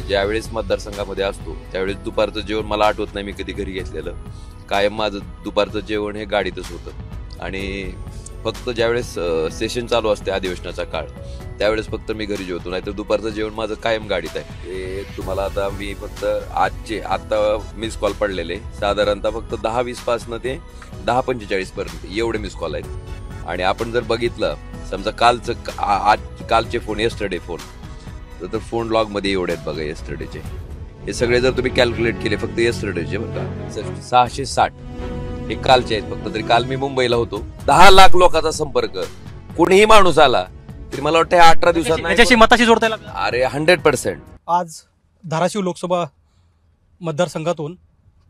ज्यावेळेस मतदारसंघामध्ये असतो त्यावेळेस दुपारचं जेवण मला आठवत नाही मी कधी घरी घेतलेलं. कायम माझं दुपारचं जेवण हे गाडीतच होतं. आणि फक्त ज्यावेळेस सेशन चालू असते अधिवेशनाचा काळ त्यावेळेस फक्त मी घरी जेवतो, नाहीतर दुपारचं जेवण माझं कायम गाडीत आहे. हे तुम्हाला आता मी फक्त आता मिस कॉल पडलेले साधारणतः फक्त 10-20 पासनं ते 10:45 पर्यंत एवढे मिस कॉल आहेत. आणि आपण जर बघितलं समजा कालचे फोन, येस्टरडे फोन, तर फोन लॉग मध्ये एवढे आहेत बघा येस्टरडेचे. हे सगळे जर तुम्ही कॅल्क्युलेट केले फक्त येस्टरडेचे बरं का 660 हे कालचे आहेत फक्त. तरी काल मी मुंबईला होतो, 10 लाख लोकांचा संपर्क. कोणीही माणूस आला तरी मला वाटतं 18 दिवसात त्याच्याशी मताशी जोडता येईल. अरे 100%. आज धाराशिव लोकसभा मतदारसंघातून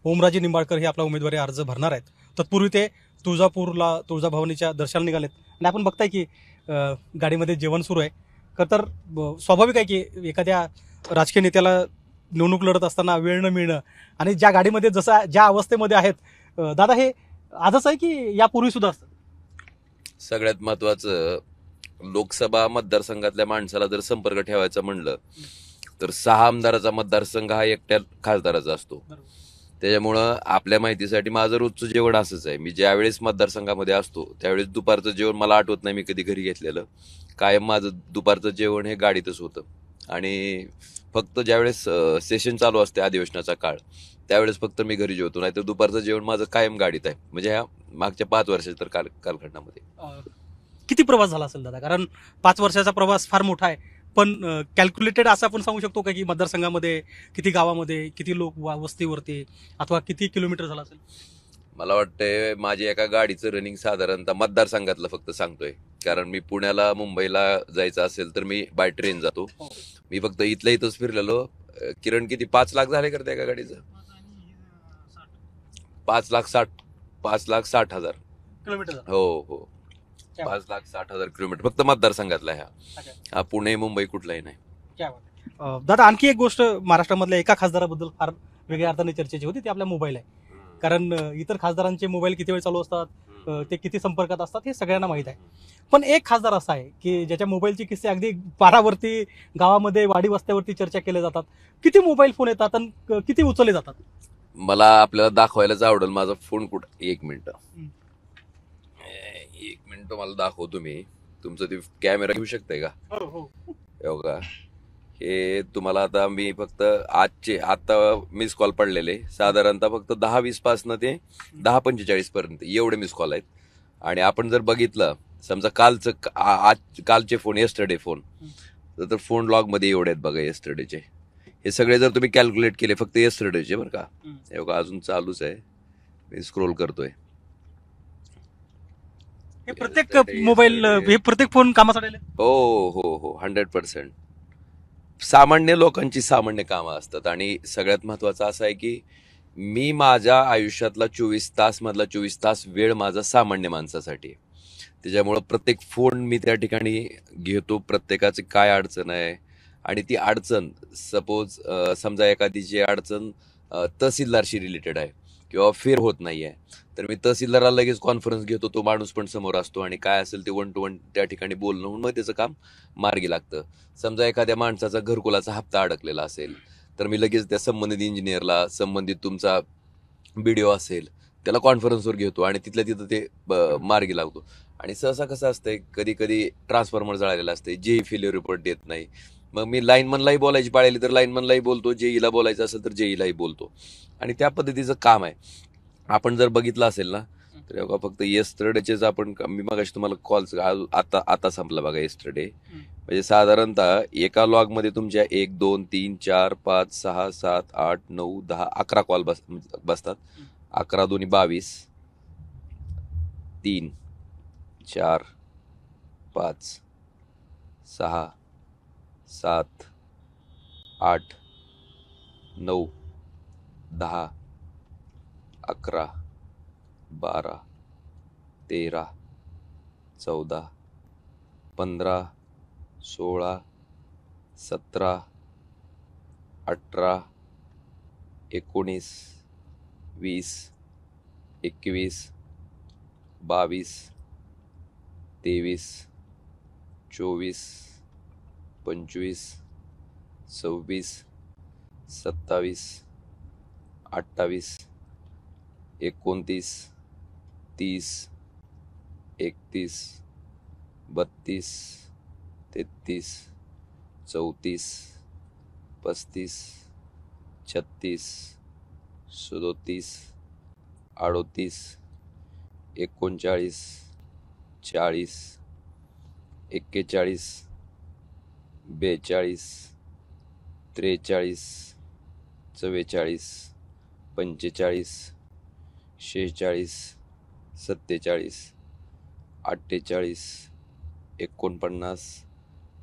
ओमराजे निंबाळकर हे आपला उमेदवारी अर्ज भरणार आहेत. तत्पूर्वी ते तुळजाभवानीच्या दर्शनाला निघालेत आणि आपण बघताय की गाडीमध्ये जेवण सुरू आहे. तर स्वाभाविक आहे की एखाद्या राजकीय नेत्याला निवडणूक लढत असताना वेळ न मिळणं आणि ज्या गाडीमध्ये ज्या अवस्थेमध्ये आहेत दादा, हे आजच आहे की यापूर्वी सुद्धा असतं? सगळ्यात महत्वाचं, लोकसभा मतदारसंघातल्या माणसाला जर संपर्क ठेवायचा म्हणलं तर 6 आमदाराचा मतदारसंघ हा एकट्या खासदाराचा असतो. त्याच्यामुळं आपल्या माहितीसाठी माझं रोजचं जेवण असंच आहे. मी ज्यावेळेस मतदारसंघामध्ये असतो त्यावेळेस दुपारचं जेवण मला आठवत नाही मी कधी घरी घेतलेलं. कायम माझं दुपारचं जेवण हे गाडीतच होतं. आणि फक्त ज्यावेळेस सेशन चालू असते अधिवेशनाचा काळ त्यावेळेस फक्त मी घरी जेवतो, नाहीतर दुपारचं जेवण माझं कायम गाडीत आहे. म्हणजे ह्या मागच्या 5 वर्षाच्या तर कालखंडामध्ये. किती प्रवास झाला असेल दादा? कारण 5 वर्षाचा प्रवास फार मोठा आहे, पण कॅल्क्युलेटेड असं आपण सांगू शकतो का की मतदारसंघामध्ये किती, गावामध्ये किती लोक वस्तीवरती, अथवा किती किलोमीटर झाला असेल? मला वाटतंय माझी एका गाडीचं रनिंग साधारणतः मतदारसंघातलं फक्त सांगतोय, कारण मी पुण्याला मुंबईला जायचं असेल तर मी बाय ट्रेन जातो. मी फक्त इथल्या इथंच फिरलेलो. किरण किती 5 लाख झाले करते एका गाडीचं? 5,60,000 किलोमीटर. हो हो, 5,60,000 किलोमीटर फक्त मतदारसंघातला. हा पुणे मुंबई कुठलाही नाही. दादा, आणखी एक गोष्ट महाराष्ट्रामधल्या एका खासदाराबद्दल फार वेगळ्या अर्थाने चर्चेची होती, ती आपल्या मोबाईल आहे. कारण इतर खासदारांचे मोबाईल किती वेळ चालू असतात, ते किती संपर्कात असतात हे सगळ्यांना माहीत आहे. पण एक खासदार असा आहे की ज्याच्या मोबाईलचे किस्से अगदी पारावरती, गावामध्ये, वाडी वस्त्यावरती चर्चा केल्या जातात. किती मोबाईल फोन येतात आणि किती उचलले जातात? मला आपल्याला दाखवायलाच आवडेल माझा फोन कुठं. एक मिनिट मला दाखवतो मी. तुमचं ते कॅमेरा घेऊ शकताय का? हो का? हे तुम्हाला आता मी फक्त आता मिस कॉल पडलेले साधारणतः फक्त 10-20 पासनं ते 10:45 पर्यंत एवढे मिस कॉल आहेत. आणि आपण जर बघितलं समजा कालचे फोन, येस्टरडे फोन, तर फोन लॉग मध्ये एवढे आहेत बघा येस्टरडेचे. हे सगळे जर तुम्ही कॅल्क्युलेट केले फक्त येस्टरडेचे बरं का. हे बघा अजून चालूच आहे, मी स्क्रोल करतोय. हे प्रत्येक मोबाईल, हे प्रत्येक फोन कामासाठी? हो हो हो, 100%. सामान्य लोकांची सामान्य कामं असतात. आणि सगळ्यात महत्वाचं असं आहे की मी माझ्या आयुष्यातला 24 तास मधला 24 तास वेळ माझा सामान्य माणसासाठी. त्याच्यामुळं प्रत्येक फोन मी त्या ठिकाणी घेतो. प्रत्येकाची काय अडचण आहे, आणि ती अडचण सपोज समजा एखादीची अडचण तहसीलदारशी रिलेटेड आहे किंवा फेर होत नाहीये, तर मी तहसीलदाराला लगेच कॉन्फरन्स घेतो. तो माणूस पण समोर असतो आणि काय असेल ते 1 to 1 त्या ठिकाणी बोलणं होऊन मग त्याचं काम मार्गी लागतं. समजा एखाद्या माणसाचा घरकुलाचा हप्ता अडकलेला असेल तर मी लगेच त्या संबंधित इंजिनियरला, संबंधित तुमचा बीडीओ असेल त्याला कॉन्फरन्सवर घेतो आणि तिथल्या तिथं ते मार्गी लागतो. आणि सहसा कसं असतंय, कधी कधी ट्रान्सफॉर्मर जळालेलं असतंय, जेई फेल्युअर रिपोर्ट देत नाही, मग मी लाईनमनलाही बोलायची पाळली तर लाईनमनलाही बोलतो, जेईला बोलायचं असेल तर जेईलाही बोलतो. आणि त्या पद्धतीचं काम आहे. आपण जर बघितलं असेल ना तर फक्त येस्टरडेचेच आपण, मी मगाशी तुम्हाला कॉल्स आता संपला बघा येस्टरडे. म्हणजे साधारणतः एका लॉग मध्ये तुमच्या 1, 2, 3, 4, 5, 6, 7, 8, 9, 10, 11 कॉल बसतात. 11 2 22, 3, 4, 5, 6, 7, 8, 9, 10, 11, 12, 13, 14, 15, 16, 17, 18, 19, 20, 21, 22, 23, 24, 25, 26, 27, 28, 29, 30, 31, 32, 33, 34, 35, 36, 37, 38, 39, 40, 41, 42, 43, 44, 45, 46, 47, 48, 49,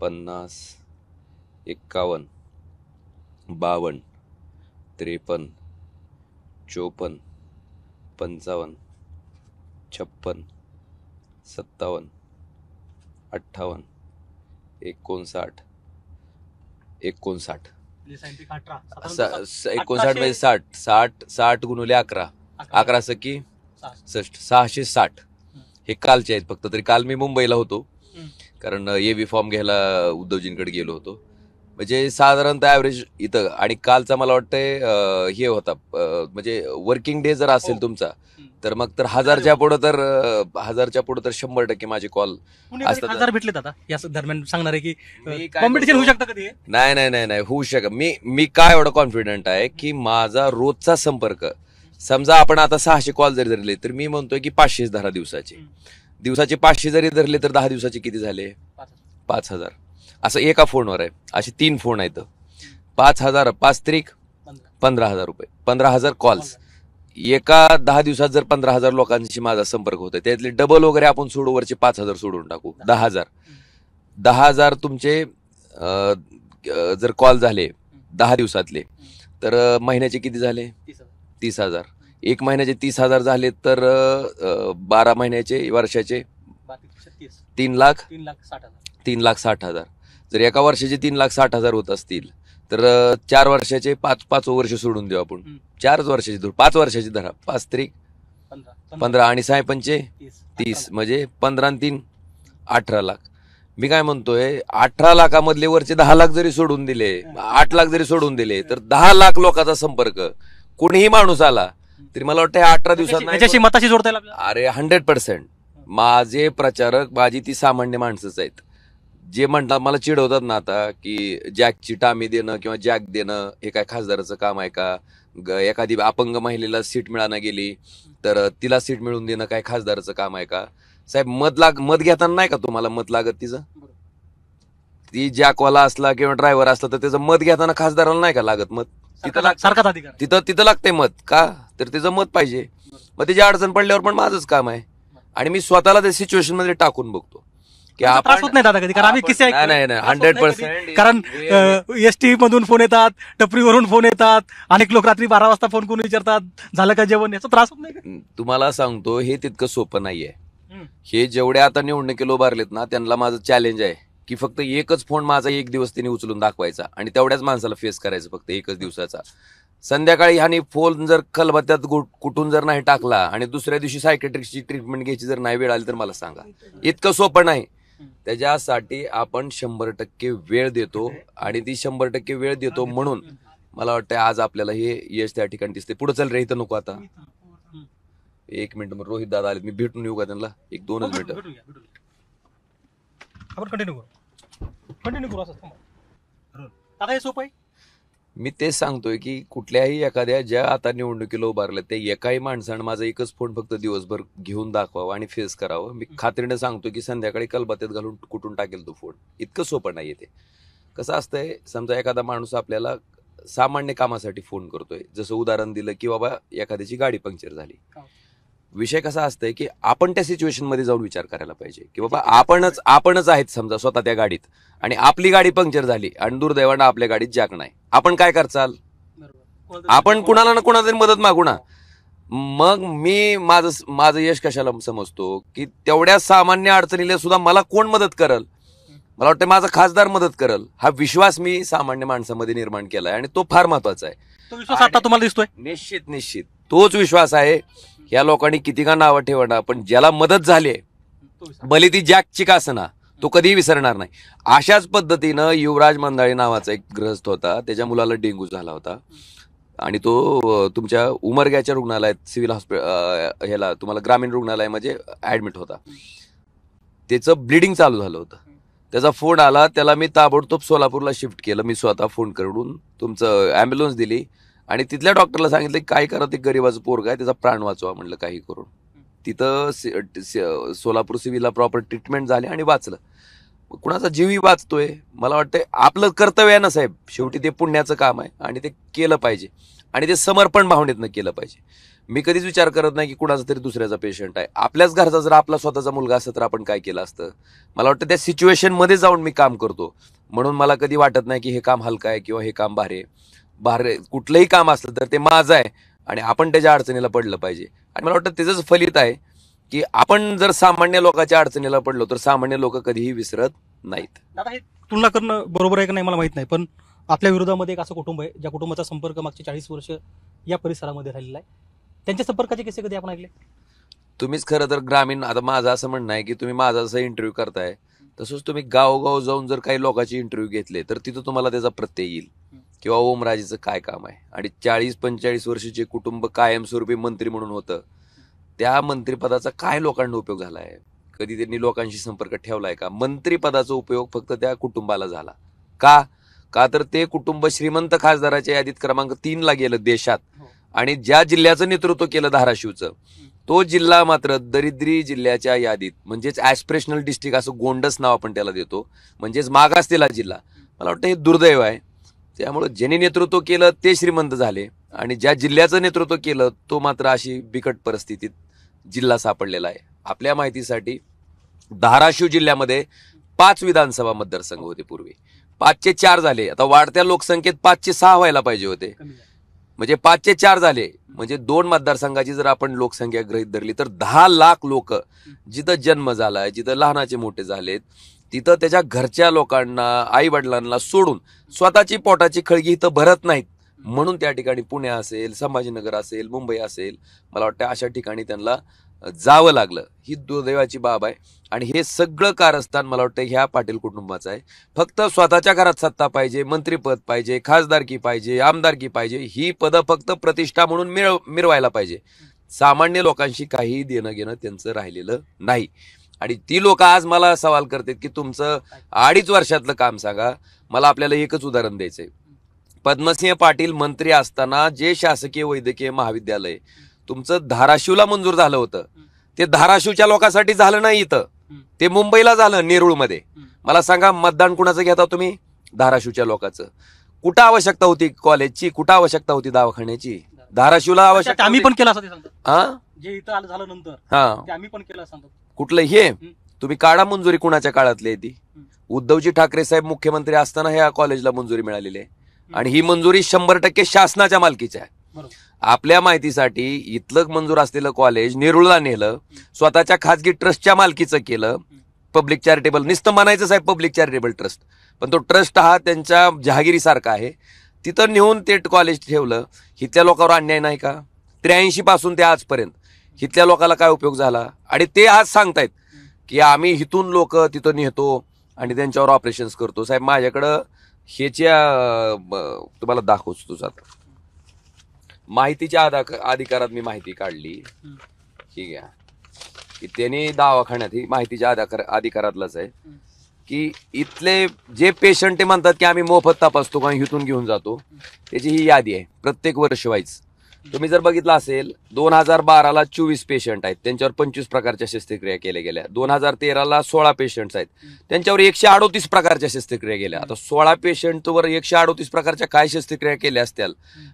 50, 51, 52, 53, 54, 55, 56, 57, 58, 59, 59 म्हणजे 60 गुणुले 11, 11 सकी 660. हे कालचे आहेत फक्त. तरी काल मी मुंबईला होतो, कारण एव्ही फॉर्म घ्यायला उद्धवजींकडे गेलो होतो. म्हणजे साधारणतः ऍव्हरेज इथं. आणि कालचा मला वाटतंय हे होता, म्हणजे वर्किंग डे जर असेल तुमचा, तर मग तर 1000च्या पुढे तर 100% माझे कॉल असतात. 1000 भेटलेत आता या दरम्यान. सांगणार आहे की कॉम्पिटिशन होऊ शकतं कधी? नाही होऊ शकत. मी काय एवढं कॉन्फिडंट आहे की माझा रोजचा संपर्क, समजा आपण आता 600 कॉल जरी धरले, तर मी म्हणतोय की 500 धरा दिवसाचे 500 जरी धरले तर 10 दिवसाचे किती झाले? 5000. असं एका फोनवर आहे. असे 3 फोन आहेत. 5000, 5 त्रिक 15,000 रुपये, 15,000 कॉल्स. एका 10 दिवसात जर 15,000 लोकांशी माझा संपर्क होतोय, त्यातले डबल वगैरे आपण सोडू, वरचे 5,000 सोडून टाकू, 10,000 तुमचे जर कॉल झाले 10 दिवसातले, तर महिन्याचे किती झाले? 30,000. एक महिन्याचे 30,000 झाले तर 12 महिन्याचे, वर्षाचे 3,60,000. जर एका वर्षाचे 3,60,000 होत असतील, तर 4 वर्षाचे 5 वर्ष सोडून देऊ आपण. 4 वर्षाचे धरू, 5 वर्षाचे धरा. 5 त्रिक 15 आणि 6 पंचे 30, म्हणजे 15 आणि 3 18 लाख. मी काय म्हणतोय, 18 लाखामधले वरचे 10 लाख जरी सोडून दिले, 8 लाख जरी सोडून दिले, तर 10 लाख लोकांचा संपर्क कोणीही माणूस आला तरी मला वाटतं 18 दिवसात मताशी जोडता येईल. अरे 100%. माझे प्रचारक, माझी ती सामान्य माणसंच आहेत, जे म्हणतात, मला चिडवतात ना आता, की जॅकची टामी देणं किंवा जॅक देणं हे काय खासदाराचं काम आहे का? एखादी अपंग महिलेला सीट मिळाना गेली तर तिला सीट मिळवून देणं काय खासदाराचं काम आहे का? साहेब, मत घेताना नाही का तुम्हाला मत लागत? ती जॅकवाला असला किंवा ड्रायव्हर असला तर त्याचं मत घेताना खासदाराला नाही का लागत मत? तिथं लागतंय मत का? तर त्याचं मत पाहिजे. मग त्याची अडचण पडल्यावर पण माझंच काम आहे. आणि मी स्वतःला त्या सिच्युएशन मध्ये टाकून बघतो की त्रास होत नाही दादा कधी? कारण आम्ही किस्से ऐकतो. नाही 100%. कारण एसटी मधून फोन येतात, टपरीवरून फोन येतात, अनेक लोक रात्री 12 वाजता फोन करून विचारतात झालं का जेवण. याचा त्रास होत नाही का? तुम्हाला सांगतो, हे तितकं सोपं नाहीये. हे जेवढे आता निवडणुकीला उभारलेत ना, त्यांना माझं चॅलेंज आहे की फक्त एकच फोन माझा एक दिवस त्यांनी उचलून दाखवायचा आणि तेवढ्याच माणसाला फेस करायचं, फक्त एकच दिवसाचा. संध्याकाळी ह्यानी फोन जर खलबत्त्यात कुठून जर नाही टाकला आणि दुसऱ्या दिवशी सायकेट्रिस्टची ट्रीटमेंट घ्यायची जर नाही वेळ आली, तर मला सांगा. इतकं सोपं नाही. त्याच्यासाठी आपण 100% वेळ देतो, आणि ती 100% वेळ देतो म्हणून मला वाटतं आज आपल्याला हे यश त्या ठिकाणी दिसते. पुढे चल रे, इथं नको आता. 1 मिनिट, मग रोहित दादा आले, मी भेटून येऊ का त्यांना? 1-2 मिनिटं आपण कंटिन्यू करू असं. दादा हे सोपं आहे. मी तेच सांगतोय की कुठल्याही एखाद्या ज्या आता निवडणुकीला उभारल्या त्या एकाही माणसानं माझा एकच फोन फक्त दिवसभर घेऊन दाखवावा आणि फेस करावं. मी खात्रीने सांगतो की संध्याकाळी कलबत्त्यात घालून कुठून टाकेल तो फोन. इतकं सोपं नाहीये ते. कसं असतंय, समजा एखादा माणूस आपल्याला सामान्य कामासाठी फोन करतोय, जसं उदाहरण दिलं की बाबा एखाद्याची गाडी पंक्चर झाली. विषय कसा असतंय की आपण त्या सिच्युएशन मध्ये जाऊन विचार करायला पाहिजे की बाबा आपणच आहेत समजा स्वतः त्या गाडीत, आणि आपली गाडी पंक्चर झाली आणि दुर्दैवानं आपल्या गाडीत जॅक नाही. आपण काय करचाल? आपण कुणाला ना कुणाला तरी मदत मागू ना. मग मी माझं यश कशाला समजतो की तेवढ्या सामान्य अडचणीला सुद्धा मला कोण मदत करल? मला वाटतं माझा खासदार मदत करल. हा विश्वास मी सामान्य माणसामध्ये निर्माण केलाय आणि तो फार महत्वाचा आहे. तो विश्वास आता तुम्हाला दिसतोय? निश्चित तोच विश्वास आहे. या लोकांनी किती का नावं ठेवणं, पण ज्याला मदत झाली, भले ती जॅकची का असना, तो कधीही विसरणार नाही. अशाच पद्धतीनं युवराज मंदाळे नावाचा एक ग्रस्त होता, त्याच्या मुलाला डेंग्यू झाला होता आणि तो तुमच्या उमरग्याच्या रुग्णालयात सिव्हिल हॉस्पिटल ह्याला तुम्हाला ग्रामीण रुग्णालयामध्ये ऍडमिट होता. त्याचं ब्लिडिंग चालू झालं होतं. त्याचा फोन आला, त्याला मी ताबडतोब सोलापूरला शिफ्ट केलं. मी स्वतः फोन करून तुमचं ॲम्ब्युलन्स दिली आणि तिथल्या डॉक्टरला सांगितलं की काय करा, ते गरीबाचं पोरग आहे, त्याचा प्राण वाचवा म्हणलं काही करून. तिथं सोलापूर सिव्हिलला प्रॉपर ट्रीटमेंट झाली आणि वाचलं. कुणाचा जीवही वाचतोय. मला वाटतंय आपलं कर्तव्य आहे ना साहेब, शेवटी ते पुण्याचं काम आहे आणि ते केलं पाहिजे आणि ते समर्पण भावनेतनं केलं पाहिजे. मी कधीच विचार करत नाही की कुणाचा तरी दुसऱ्याचा पेशंट आहे. आपल्याच घरचा जर आपला स्वतःचा मुलगा असतं तर आपण काय केलं असतं. मला वाटतं त्या सिच्युएशनमध्ये जाऊन मी काम करतो, म्हणून मला कधी वाटत नाही की हे काम हलकं आहे किंवा हे काम भारी आहे. कुठलंही काम असलं तर ते माझं आहे आणि आपण त्याच्या अडचणीला पडलं पाहिजे. आणि मला वाटतं त्याचंच फलित आहे की आपण जर सामान्य लोकांच्या अडचणीला पडलो तर सामान्य लोक कधीही विसरत नाहीत. आता हे तुलना करणं बरोबर आहे का नाही मला माहित नाही, पण आपल्या विरोधामध्ये एक असं कुटुंब आहे ज्या कुटुंबाचा संपर्क मागचे 40 वर्ष या परिसरामध्ये राहिलेला आहे. त्यांच्या संपर्काचे किस्से कधी आपण ऐकले? तुम्हीच खरं तर ग्रामीण, आता माझं असं म्हणणं आहे की तुम्ही माझा जसं इंटरव्ह्यू करताय तसंच तुम्ही गावोगाव जाऊन जर काही लोकांचे इंटरव्ह्यू घेतले तर तिथं तुम्हाला त्याचा प्रत्यय येईल किंवा ओमराजेचं काय काम आहे. आणि 40-45 वर्षाचे कुटुंब कायमस्वरूपी मंत्री म्हणून होतं, त्या मंत्रिपदाचा काय लोकांना उपयोग झाला आहे? कधी त्यांनी लोकांशी संपर्क ठेवलाय का? मंत्रिपदाचा उपयोग फक्त त्या कुटुंबाला झाला का तर ते कुटुंब श्रीमंत खासदाराच्या यादीत क्रमांक 3 ला गेलं देशात आणि ज्या जिल्ह्याचं नेतृत्व केलं धाराशिवचं, तो जिल्हा मात्र दरिद्री जिल्ह्याच्या यादीत, म्हणजेच ऍस्पिरेशनल डिस्ट्रिक्ट असं गोंडस नाव आपण त्याला देतो, म्हणजेच मागासलेला जिल्हा. मला वाटतं हे दुर्दैव आहे. त्यामुळे ज्यांनी नेतृत्व केलं ते श्रीमंत झाले आणि ज्या जिल्ह्याचं नेतृत्व केलं तो मात्र अशी बिकट परिस्थितीत जिल्हा सापडलेला आहे. आपल्या माहितीसाठी धाराशिव जिल्ह्यामध्ये 5 विधानसभा मतदारसंघ होते पूर्वी. 5चे 4 झाले. आता वाढत्या लोकसंख्येत 5चे 6 व्हायला पाहिजे होते, म्हणजे 5चे 4 झाले. म्हणजे 2 मतदारसंघाची जर आपण लोकसंख्या गृहीत धरली तर 10 लाख लोक जिथं जन्म झालाय, जिथं लहानाचे मोठे झालेत, तिथं त्याच्या घरच्या लोकांना, आई वडिलांना सोडून स्वतःची पोटाची खळगी इथं भरत नाहीत. म्हणून त्या ठिकाणी पुणे असेल, संभाजीनगर असेल, मुंबई असेल, मला वाटतं अशा ठिकाणी त्यांना जावं लागलं. ही दुर्दैवाची बाब आहे. आणि हे सगळं कारस्थान मला वाटतं ह्या पाटील कुटुंबाचं आहे. फक्त स्वतःच्या घरात सत्ता पाहिजे, मंत्रीपद पाहिजे, खासदारकी पाहिजे, आमदारकी पाहिजे, ही पदं फक्त प्रतिष्ठा म्हणून मिरवायला पाहिजे. सामान्य लोकांशी काही देणं घेणं त्यांचं राहिलेलं नाही. आणि ती लोक आज मला सवाल करतात की तुमचं 2.5 वर्षातलं काम सांगा. मला आपल्याला एकच उदाहरण द्यायचंय. पद्मसिंह पाटील मंत्री असताना जे शासकीय वैद्यकीय महाविद्यालय तुमचं धाराशिवला मंजूर झालं होतं, ते धाराशिवच्या लोकांसाठी झालं नाही, इथं ते मुंबईला झालं, नेरूळमध्ये. मला सांगा, मतदान कुणाचं घेता तुम्ही? धाराशिवच्या लोकांचं. कुठं आवश्यकता होती कॉलेजची, कुठं आवश्यकता होती दवाखान्याची? धाराशिवला आवश्यकता. आम्ही पण केलं असं ते सांगतात. हा, जे इथं आलं झालं नंतर हा, आम्ही पण केलं सांगतात. कुठलं हे तुम्ही काढा मंजुरी. कुणाच्या काळातली आहे ती? उद्धवजी ठाकरे साहेब मुख्यमंत्री असताना ह्या कॉलेजला मंजुरी मिळालेली आहे आणि ही मंजुरी 100% शासनाच्या मालकीची आहे. आपल्या माहितीसाठी इथलं मंजूर असलेलं कॉलेज नेरूळला नेलं, स्वतःच्या खाजगी ट्रस्टच्या मालकीचं केलं. पब्लिक चॅरिटेबल नुसतं म्हणायचं साहेब, पब्लिक चॅरिटेबल ट्रस्ट, पण तो ट्रस्ट हा त्यांच्या जहागिरीसारखा आहे. तिथं नेऊन ते कॉलेज ठेवलं. हिथल्या लोकांवर अन्याय नाही का? 83 पासून ते आजपर्यंत हिथल्या लोकांना काय उपयोग झाला? आणि ते आज सांगतायत की आम्ही हिथून लोक तिथं नेतो आणि त्यांच्यावर ऑपरेशन्स करतो. साहेब माझ्याकडं ह्याच्या तुम्हाला दाखवतो तुझा माहितीच्या अधिकारात मी माहिती काढली. ठीक आहे की त्यांनी दवाखान्यात, ही माहितीच्या अधिकारातलंच आहे की इथले जे पेशंट ते म्हणतात की आम्ही मोफत तपासतो का इथून घेऊन जातो, त्याची ही यादी आहे प्रत्येक वर्ष वाईज. तुम्ही जर बघितलं असेल 2012ला 24 पेशंट आहेत, त्यांच्यावर 25 प्रकारच्या शस्त्रक्रिया केल्या गेल्या. 2013ला 16 पेशंट्स आहेत, त्यांच्यावर 138 प्रकारच्या शस्त्रक्रिया केल्या. आता 16 पेशंटवर 138 प्रकारच्या काय शस्त्रक्रिया केल्या असतील,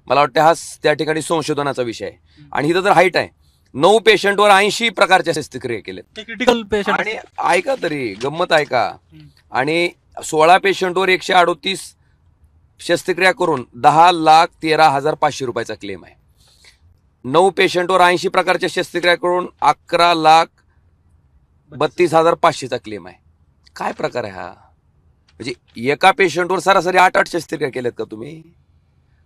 मला वाटतं हा त्या ठिकाणी संशोधनाचा विषय आहे. आणि इथं तर हाईट आहे, 9 पेशंटवर 80 प्रकारच्या शस्त्रक्रिया केल्या. Critical patient. आणि ऐका तरी गंमत ऐका, आणि 16 पेशंटवर 138 शस्त्रक्रिया करून 10,13,500 रुपयाचा क्लेम आहे. 9 पेशंटवर 80 प्रकारच्या शस्त्रक्रिया करून 11,32,500चा क्लेम आहे. काय प्रकार आहे हा? म्हणजे एका पेशंटवर सरासरी 8 शस्त्रक्रिया केल्यात का तुम्ही?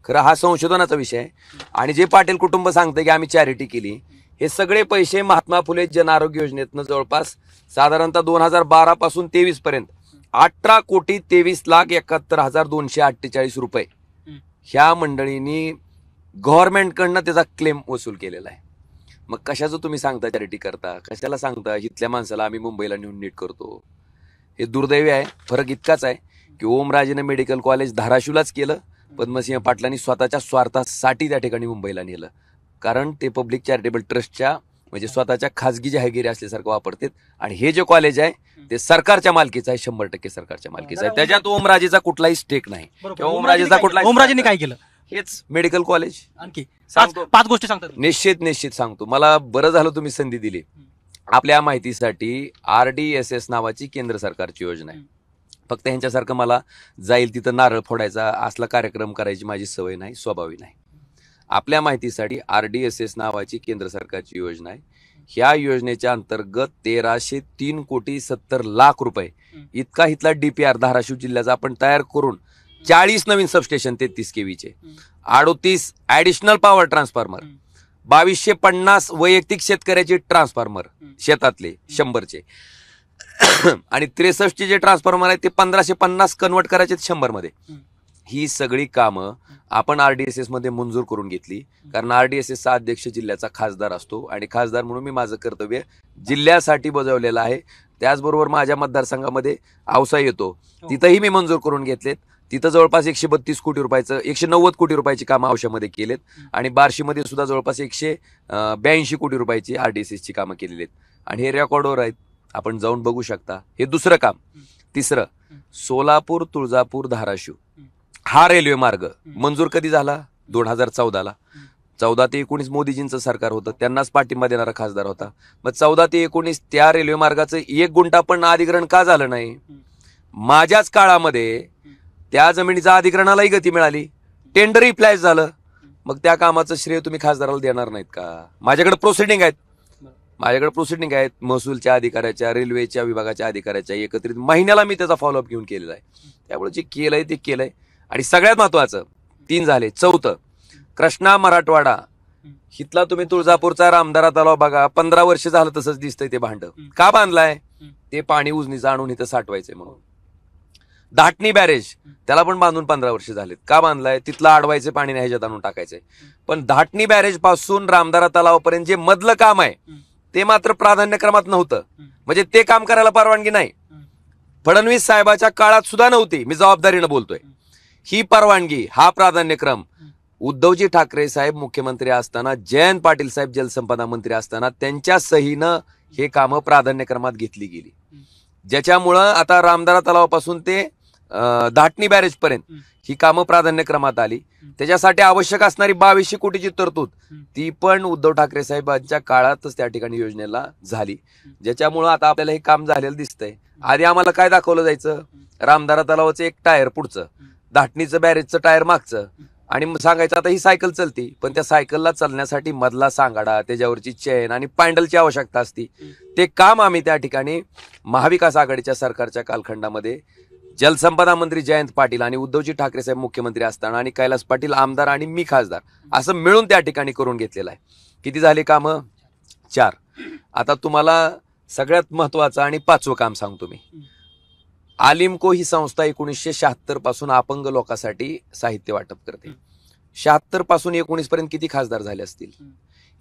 खरं हा संशोधनाचा विषय आहे. आणि जे पाटील कुटुंब सांगतं की आम्ही चॅरिटी केली, हे सगळे पैसे महात्मा फुले जन आरोग्य योजनेतनं जवळपास साधारणतः 2012 पासून 23 पर्यंत 18,23,71,248 रुपये ह्या मंडळींनी गव्हर्नमेंटकडनं त्याचा क्लेम वसूल केलेला आहे. मग कशाचं तुम्ही सांगता चॅरिटी करता, कशाला सांगता इथल्या माणसाला आम्ही मुंबईला नेऊन नीट करतो. हे दुर्दैवी आहे. फरक इतकाच आहे की ओमराजेनं मेडिकल कॉलेज धाराशिवलाच केलं, पद्मसिंह पाटलांनी स्वतःच्या स्वार्थासाठी त्या ठिकाणी मुंबईला नेलं. कारण ते पब्लिक चॅरिटेबल ट्रस्टच्या म्हणजे स्वतःच्या खाजगी जहागिरी असल्यासारखं वापरतात. आणि हे जे कॉलेज आहे ते सरकारच्या मालकीचं आहे, 100% सरकारच्या मालकीचं आहे. त्याच्यात ओमराजेचा कुठलाही स्टेक नाही किंवा ओमराजेचा कुठला. ओमराजेंनी काय केलं? हेच मेडिकल कॉलेज. आणखी सांगतो. 5 गोष्टी सांगतात. निश्चित सांगतो. मला बरं झालं तुम्ही संधी दिली. आपल्या माहितीसाठी RDSS नावाची केंद्र सरकारची योजना आहे. फक्त ह्यांच्यासारखं मला जाईल तिथं नारळ फोडायचा असला कार्यक्रम करायची माझी सवय नाही, स्वभावी नाही. आपल्या माहितीसाठी RDSS नावाची केंद्र सरकारची योजना आहे. ह्या योजनेच्या अंतर्गत 1303,70,00,000 रुपये इतका इथला DPR धाराशिव जिल्ह्याचा आपण तयार करून 40 नवीन सबस्टेशन 33 kVचे, 38 ऍडिशनल पॉवर ट्रान्सफॉर्मर, 2250 वैयक्तिक शेतकऱ्याचे ट्रान्सफॉर्मर शेतातले 100चे आणि 63 जे ट्रान्सफॉर्मर आहेत ते 1550 कन्वर्ट करायचे 100 मध्ये. ही सगळी कामं आपण RDSS मध्ये मंजूर करून घेतली. कारण RDSSचा अध्यक्ष जिल्ह्याचा खासदार असतो आणि खासदार म्हणून मी माझं कर्तव्य जिल्ह्यासाठी बजावलेलं आहे. त्याचबरोबर माझ्या मतदारसंघामध्ये औसा येतो, तिथंही मी मंजूर करून घेतलेत. तिथं जवळपास 132 कोटी रुपयाचं 190 कोटी रुपयाची कामं औशामध्ये केलेत आणि बार्शीमध्ये सुद्धा जवळपास 182 कोटी रुपयाची RDSSची कामं केलेली आहेत. आणि हे रेकॉर्डवर आहेत, आपण जाऊन बघू शकता. हे दुसरं काम. तिसरं, सोलापूर तुळजापूर धाराशिव हा रेल्वे मार्ग मंजूर कधी झाला? 2014ला. 14 ते 19 मोदीजींचं सरकार होतं, त्यांनाच पाठिंबा देणारा खासदार होता. मग 14 ते 19 त्या रेल्वे मार्गाचं 1 गुंठा पण अधिग्रहण का झालं नाही? माझ्याच काळामध्ये त्या जमिनीचा अधिग्रहणालाही गती मिळाली, टेंडरही फ्लॅश झालं. मग त्या कामाचं श्रेय तुम्ही खासदाराला देणार नाहीत का? माझ्याकडे प्रोसिडिंग आहेत, महसूलच्या अधिकाऱ्याच्या, रेल्वेच्या विभागाच्या अधिकाऱ्याच्या, एकत्रित महिन्याला मी त्याचा फॉलोअप घेऊन केलेला आहे. त्यामुळे जे केलंय ते केलंय. आणि सगळ्यात महत्वाचं 3 झाले. 4थं, कृष्णा मराठवाडा इथला तुम्ही तुळजापूरचा रामदारा तलाव बघा, 15 वर्ष झालं तसंच दिसतंय. ते भांड का बांधलाय? ते पाणी उजनीचं आणून इथं साठवायचंय म्हणून. धाटणी बॅरेज त्याला पण बांधून 15 वर्ष झालेत. का बांधलाय? तिथलं अडवायचे पाणी नाही, ह्याच्यात आणून टाकायचंय. पण धाटणी बॅरेज पासून रामदारा तलावापर्यंत जे मधलं काम आहे ते मात्र प्राधान्यक्रमात नव्हतं. म्हणजे ते काम करायला परवानगी नाही. फडणवीस साहेबाच्या काळात सुद्धा नव्हती. मी जबाबदारीनं बोलतोय. ही परवानगी, हा प्राधान्यक्रम उद्धवजी ठाकरे साहेब मुख्यमंत्री असताना, जयंत पाटील साहेब जलसंपदा मंत्री असताना त्यांच्या सहीनं हे कामं प्राधान्यक्रमात घेतली गेली. ज्याच्यामुळं आता रामदारा तलावापासून ते धाटणी बॅरेज पर्यंत ही कामं प्राधान्यक्रमात आली. त्याच्यासाठी आवश्यक असणारी 2200 कोटीची तरतूद ती पण उद्धव ठाकरे साहेबांच्या काळातच त्या ठिकाणी योजनेला झाली. ज्याच्यामुळं आता आपल्याला हे काम झालेलं दिसतंय. आधी आम्हाला काय दाखवलं जायचं? रामदारा तलावाचं एक टायर पुढचं, धाटणीचं बॅरेजचं टायर मागचं, आणि सांगायचं आता ही सायकल चलती. पण त्या सायकलला चालण्यासाठी मधला सांगाडा, त्याच्यावरची चेन आणि पॅन्डलची आवश्यकता असती. ते काम आम्ही त्या ठिकाणी महाविकास आघाडीच्या सरकारच्या कालखंडामध्ये जलसंपदा मंत्री जयंत पाटील आणि उद्धवजी ठाकरे साहेब मुख्यमंत्री असताना आणि कैलास पाटील आमदार आणि मी खासदार असं मिळून त्या ठिकाणी करून घेतलेलं आहे. किती झाले कामं? 4. आता तुम्हाला सगळ्यात महत्वाचं आणि 5वं काम सांगतो मी. आलिमको ही संस्था 1976 पासून अपंग लोकांसाठी साहित्य वाटप करते. 76 पासून 19 पर्यंत किती खासदार झाले असतील?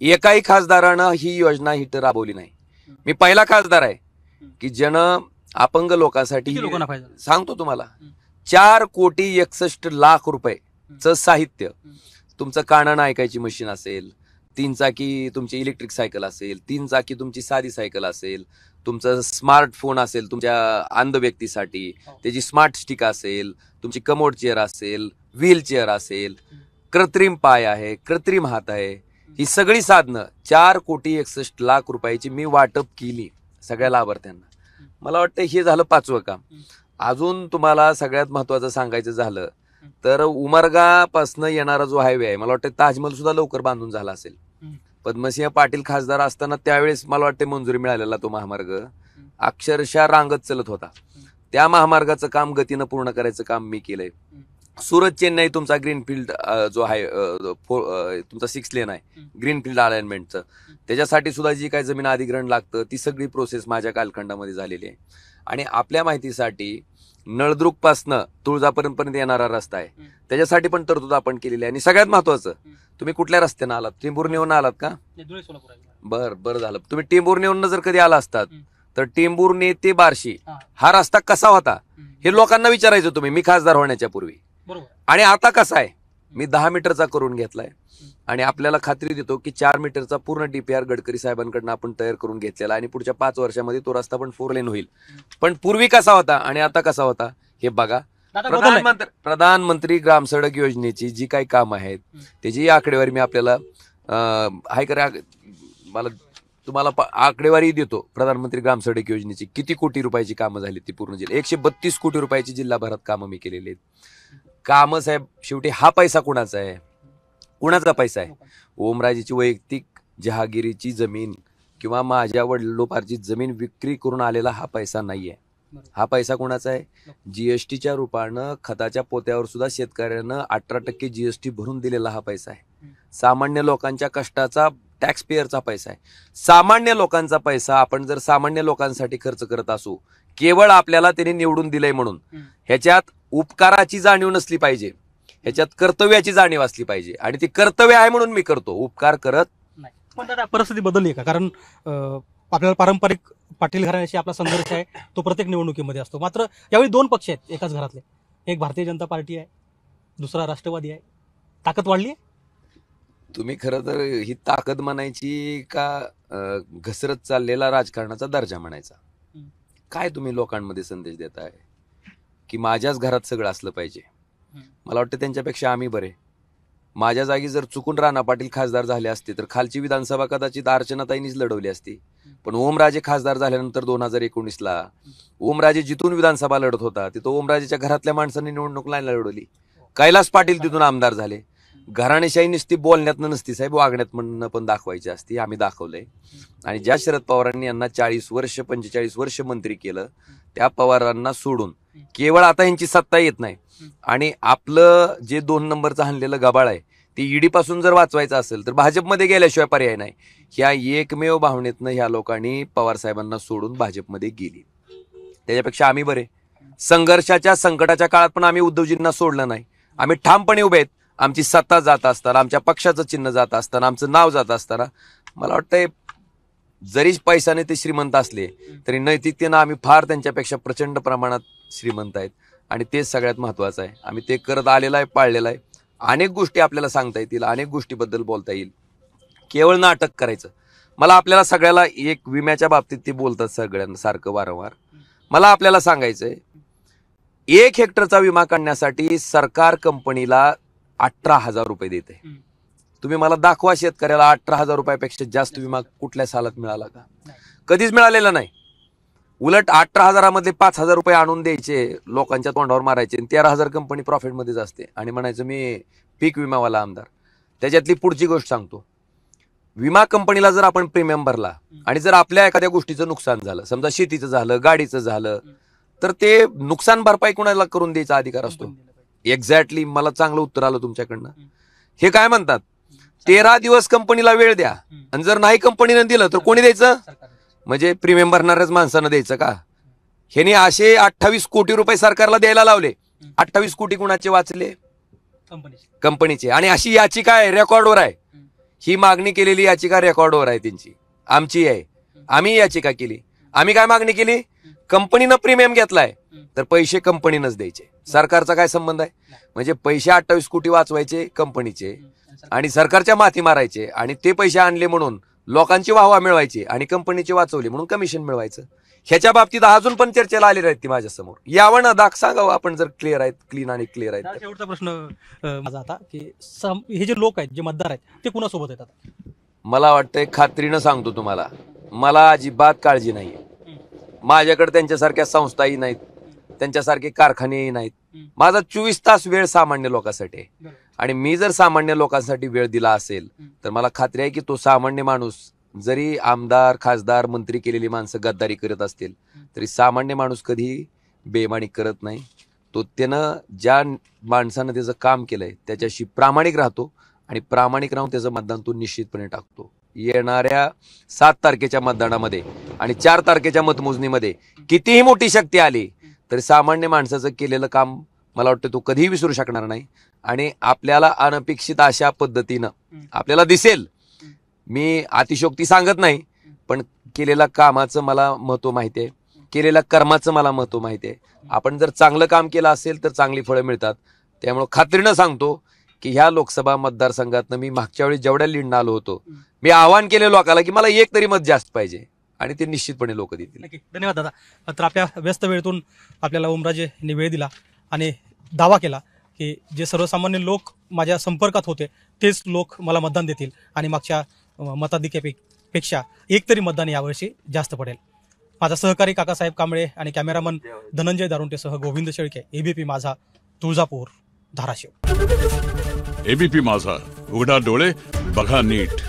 एकाही खासदारानं ही योजना हिट राबवली नाही. मी पहिला खासदार आहे की ज्यानं अपंग लोकांसाठी सांगतो तुम्हाला 4,61,00,000 रुपयेचं साहित्य. तुमचं कानानं ऐकायची मशीन असेल, 3 चाकी तुमची इलेक्ट्रिक सायकल असेल, 3 चाकी तुमची साधी सायकल असेल, तुमचं स्मार्टफोन असेल तुमच्या अंध व्यक्तीसाठी, त्याची स्मार्ट स्टिक असेल, तुमची कमोड चेअर असेल, व्हील चेअर असेल, कृत्रिम पाय आहे, कृत्रिम हात आहे, ही सगळी साधनं 4,61,00,000 रुपयाची मी वाटप केली सगळ्या लाभार्थ्यांना. मला वाटतं हे झालं 5वं काम. अजून तुम्हाला सगळ्यात महत्वाचं सांगायचं झालं तर उमरगापासनं येणारा जो हायवे आहे, मला वाटतं ताजमहल सुद्धा लवकर बांधून झाला असेल. पद्मसिंह पाटील खासदार असताना त्यावेळेस मला वाटतं मंजुरी मिळालेला तो महामार्ग अक्षरशः रांगत चलत होता. त्या महामार्गाचं काम गतीनं पूर्ण करायचं काम मी केलंय. सुरत चेन्नई तुमचा ग्रीनफील्ड जो आहे तुमचा 6 लेन आहे ग्रीनफील्ड अलाइनमेंटचं, त्याच्यासाठी सुद्धा जी काही जमीन अधिग्रहण लागतं ती सगळी प्रोसेस माझ्या कालखंडामध्ये झालेली आहे. आणि आपल्या माहितीसाठी नळदुर्गपासनं तुळजापर्यंत येणारा रस्ता आहे, त्याच्यासाठी पण तरतूद आपण केलेली आहे. आणि सगळ्यात महत्वाचं, तुम्ही कुठल्या रस्त्यानं आलात? टेंभुर्णीहून आलात का? बरं झालं. तुम्ही टेंभुर्णीहून जर कधी आला असतात तर टेंभुर्णी ते बार्शी हा रस्ता कसा होता हे लोकांना विचारायचं तुम्ही, मी खासदार होण्याच्या पूर्वी. आणि आता कसा आहे? मी 10 मीटरचा करून घेतलाय आणि आपल्याला खात्री देतो की 4 मीटरचा पूर्ण डीपीआर गडकरी साहेबांकडून आपण तयार करून घेतलेला आणि पुढच्या 5 वर्षामध्ये तो रस्ता पण 4 लेन होईल. पण पूर्वी कसा होता आणि आता कसा होता हे बघा. प्रधानमंत्री ग्राम सडक योजनेची जी काही कामं आहेत त्याची आकडेवारी मी आपल्याला मला तुम्हाला आकडेवारी देतो. प्रधानमंत्री ग्राम सडक योजनेची किती कोटी रुपयाची कामं झाली ती पूर्ण जिल्हा 132 कोटी रुपयाची जिल्हाभरात कामं मी केलेली आहेत. कामं साहेब, शेवटी हा पैसा कुणाचा आहे? कुणाचा पैसा आहे? ओमराजेची वैयक्तिक जहागिरीची जमीन किंवा माझ्या वडिलोपार्जित जमीन विक्री करून आलेला हा पैसा नाहीये. हा पैसा कुणाचा आहे? जीएसटीच्या रूपानं खताच्या पोत्यावर सुद्धा शेतकऱ्यानं 18% जीएसटी भरून दिलेला हा पैसा आहे. सामान्य लोकांच्या कष्टाचा टॅक्स पेअरचा पैसा आहे. सामान्य लोकांचा पैसा आपण जर सामान्य लोकांसाठी खर्च करत असू, केवळ आपल्याला त्यांनी निवडून दिलंय म्हणून, ह्याच्यात उपकाराची जाणीव नसली पाहिजे, ह्याच्यात कर्तव्याची जाणीव असली पाहिजे. आणि ती कर्तव्य आहे म्हणून मी करतो, उपकार करत नाही. पण दादा परिस्थिती बदलली का? कारण आपल्याला पारंपरिक पाटील घराण्याशी आपला संघर्ष आहे, तो प्रत्येक निवडणुकीमध्ये असतो. मात्र यावेळी 2 पक्ष आहेत एकाच घरातले, एक भारतीय जनता पार्टी आहे, दुसरा राष्ट्रवादी आहे. ताकद वाढली आहे? तुम्ही खरं तर ही ताकद म्हणायची का घसरत चाललेला राजकारणाचा दर्जा म्हणायचा? काय तुम्ही लोकांमध्ये संदेश देताय की माझ्याच घरात सगळं असलं पाहिजे? मला वाटतं त्यांच्यापेक्षा आम्ही बरे. माझ्या जागी जर चुकून राणा पाटील खासदार झाले असते तर खालची विधानसभा कदाचित अर्चनाताईंनीच लढवली असती. पण ओमराजे खासदार झाल्यानंतर 2019ला ओमराजे जिथून विधानसभा लढत होता तिथं ओमराजेच्या घरातल्या माणसांनी निवडणूक नाही लढवली. कैलास पाटील तिथून आमदार झाले. घराणेशाही नुसती बोलण्यातनं नसती साहेब, वागण्यात म्हणणं पण दाखवायची असती. आम्ही दाखवलंय. आणि ज्या शरद पवारांनी यांना 45 वर्ष मंत्री केलं, त्या पवारांना सोडून केवळ आता यांची सत्ता येत नाही. आणि आपलं जे 2 नंबरचं हाणलेलं गबाळ आहे ते ईडी पासून जर वाचवायचं असेल तर भाजपमध्ये गेल्याशिवाय पर्याय नाही. ह्या एकमेव भावनेतनं ह्या लोकांनी पवार साहेबांना सोडून भाजपमध्ये गेली. त्याच्यापेक्षा आम्ही बरे. संघर्षाच्या संकटाच्या काळात पण आम्ही उद्धवजींना सोडलं नाही. आम्ही ठामपणे उभे आहेत. आमची सत्ता जात असताना, आमच्या पक्षाचं चिन्ह जात असताना, आमचं नाव जात असताना, मला वाटतंय जरी पैशाने ते श्रीमंत असले तरी नैतिकतेनं आम्ही फार त्यांच्यापेक्षा प्रचंड प्रमाणात श्रीमंत आहेत. आणि तेच सगळ्यात महत्वाचं आहे. आम्ही ते करत आलेलं आहे, पाळलेलं आहे. अनेक गोष्टी आपल्याला सांगता येतील, अनेक गोष्टीबद्दल बोलता येईल. केवळ नाटक करायचं. मला आपल्याला सगळ्याला एक विम्याच्या बाबतीत ते बोलतात सगळ्यांना सारखं वारंवार. मला आपल्याला सांगायचंय 1 हेक्टरचा विमा काढण्यासाठी सरकार कंपनीला 18,000 रुपये देते. तुम्ही मला दाखवा शेतकऱ्याला 18,000 रुपयापेक्षा जास्त विमा कुठल्या सालात मिळाला का? कधीच मिळालेला नाही. उलट 18,000 5,000 रुपये आणून द्यायचे, लोकांच्या तोंडावर मारायचे, 13,000 कंपनी प्रॉफिटमध्येच असते. आणि म्हणायचं मी पीक विमावाला आमदार. त्याच्यातली पुढची गोष्ट सांगतो. विमा कंपनीला जर आपण प्रीमियम भरला आणि जर आपल्या एखाद्या गोष्टीचं नुकसान झालं, समजा शेतीचं झालं, गाडीचं झालं, तर ते नुकसान भरपाई कुणाला करून द्यायचा अधिकार असतो? एक्झॅक्टली. मला चांगलं उत्तर आलं तुमच्याकडनं. हे काय म्हणतात, 13 दिवस कंपनीला वेळ द्या आणि जर नाही कंपनीनं दिलं तर कोणी द्यायचं? म्हणजे प्रीमियम भरणाऱ्याच माणसानं द्यायचं का? ह्यानी असे 28 कोटी रुपये सरकारला द्यायला लावले. 28 कोटी कुणाचे वाचले? कंपनीचे. आणि अशी याचिका आहे, रेकॉर्डवर आहे. ही मागणी केलेली याचिका रेकॉर्डवर आहे त्यांची, आमची आहे. आम्ही याचिका केली. आम्ही काय मागणी केली? कंपनीनं प्रीमियम घेतलाय तर पैसे कंपनीनंच द्यायचे. सरकारचा काय संबंध आहे? म्हणजे पैसे 28 कोटी वाचवायचे कंपनीचे आणि सरकारच्या माथी मारायचे आणि ते पैसे आणले म्हणून लोकांची वाहवा मिळवायची आणि कंपनीचे वाचवले म्हणून कमिशन मिळवायचं. ह्याच्या बाबतीत अजून पण चर्चेला आलेले आहेत ती माझ्या समोर. यावं ना दाख सांगावं आपण जर क्लिअर आहेत, क्लीन आणि क्लिअर आहेत. शेवटचा प्रश्न माझा आता की हे जे लोक आहेत, जे मतदार आहेत, ते कुणासोबत आहेत? मला वाटतंय खात्रीनं सांगतो तुम्हाला, मला अजिबात काळजी नाहीये. माझ्याकडे त्यांच्यासारख्या संस्थाही नाहीत, त्यांच्यासारखे कारखानेही नाहीत. माझा 24 तास वेळ सामान्य लोकांसाठी आहे. आणि मी जर सामान्य लोकांसाठी वेळ दिला असेल तर मला खात्री आहे की तो सामान्य माणूस, जरी आमदार, खासदार, मंत्री केलेली माणसं गद्दारी करत असतील तरी सामान्य माणूस कधी बेईमानी करत नाही. तो त्यानं ज्या माणसानं त्याचं काम केलंय त्याच्याशी प्रामाणिक राहतो आणि प्रामाणिक राहून त्याचं मतदान तो निश्चितपणे टाकतो. येणाऱ्या 7 तारखेच्या मतदानामध्ये आणि 4 तारखेच्या मतमोजणीमध्ये कितीही मोठी शक्ती आली तरी सामान्य माणसाचं केलेलं काम मला वाटतं तो कधीही विसरू शकणार नाही. आणि आपल्याला अनपेक्षित अशा पद्धतीनं आपल्याला दिसेल, मी अतिशयोक्ती सांगत नाही, पण केलेल्या कामाचं मला महत्व माहिती आहे, केलेल्या कर्माचं मला महत्व माहिती आहे. आपण जर चांगलं काम केलं असेल तर चांगली फळं मिळतात. त्यामुळे खात्रीनं सांगतो की ह्या लोकसभा मतदारसंघातनं मी मागच्या वेळी जेवढ्या लीडनं आलो होतो, मी आवाहन केले लोकांना की मला एक तरी मत जास्त पाहिजे आणि ते निश्चितपणे लोक देतील. नक्की. धन्यवाद दादा. तर आपल्या व्यस्त वेळेतून आपल्याला ओमराजेंनी वेळ दिला आणि दावा केला की जे सर्वसामान्य लोक माझ्या संपर्कात होते तेच लोक मला मतदान देतील आणि मागच्या मताधिक्यापेक्षा एक तरी मतदान यावर्षी जास्त पडेल. माझा सहकारी काकासाहेब कांबळे आणि कॅमेरामन धनंजय दारुंटेसह गोविंद शेळके, एबीपी माझा, तुळजापूर, धाराशिव. एबीपी माझा, उघडा डोळे बघा नीट.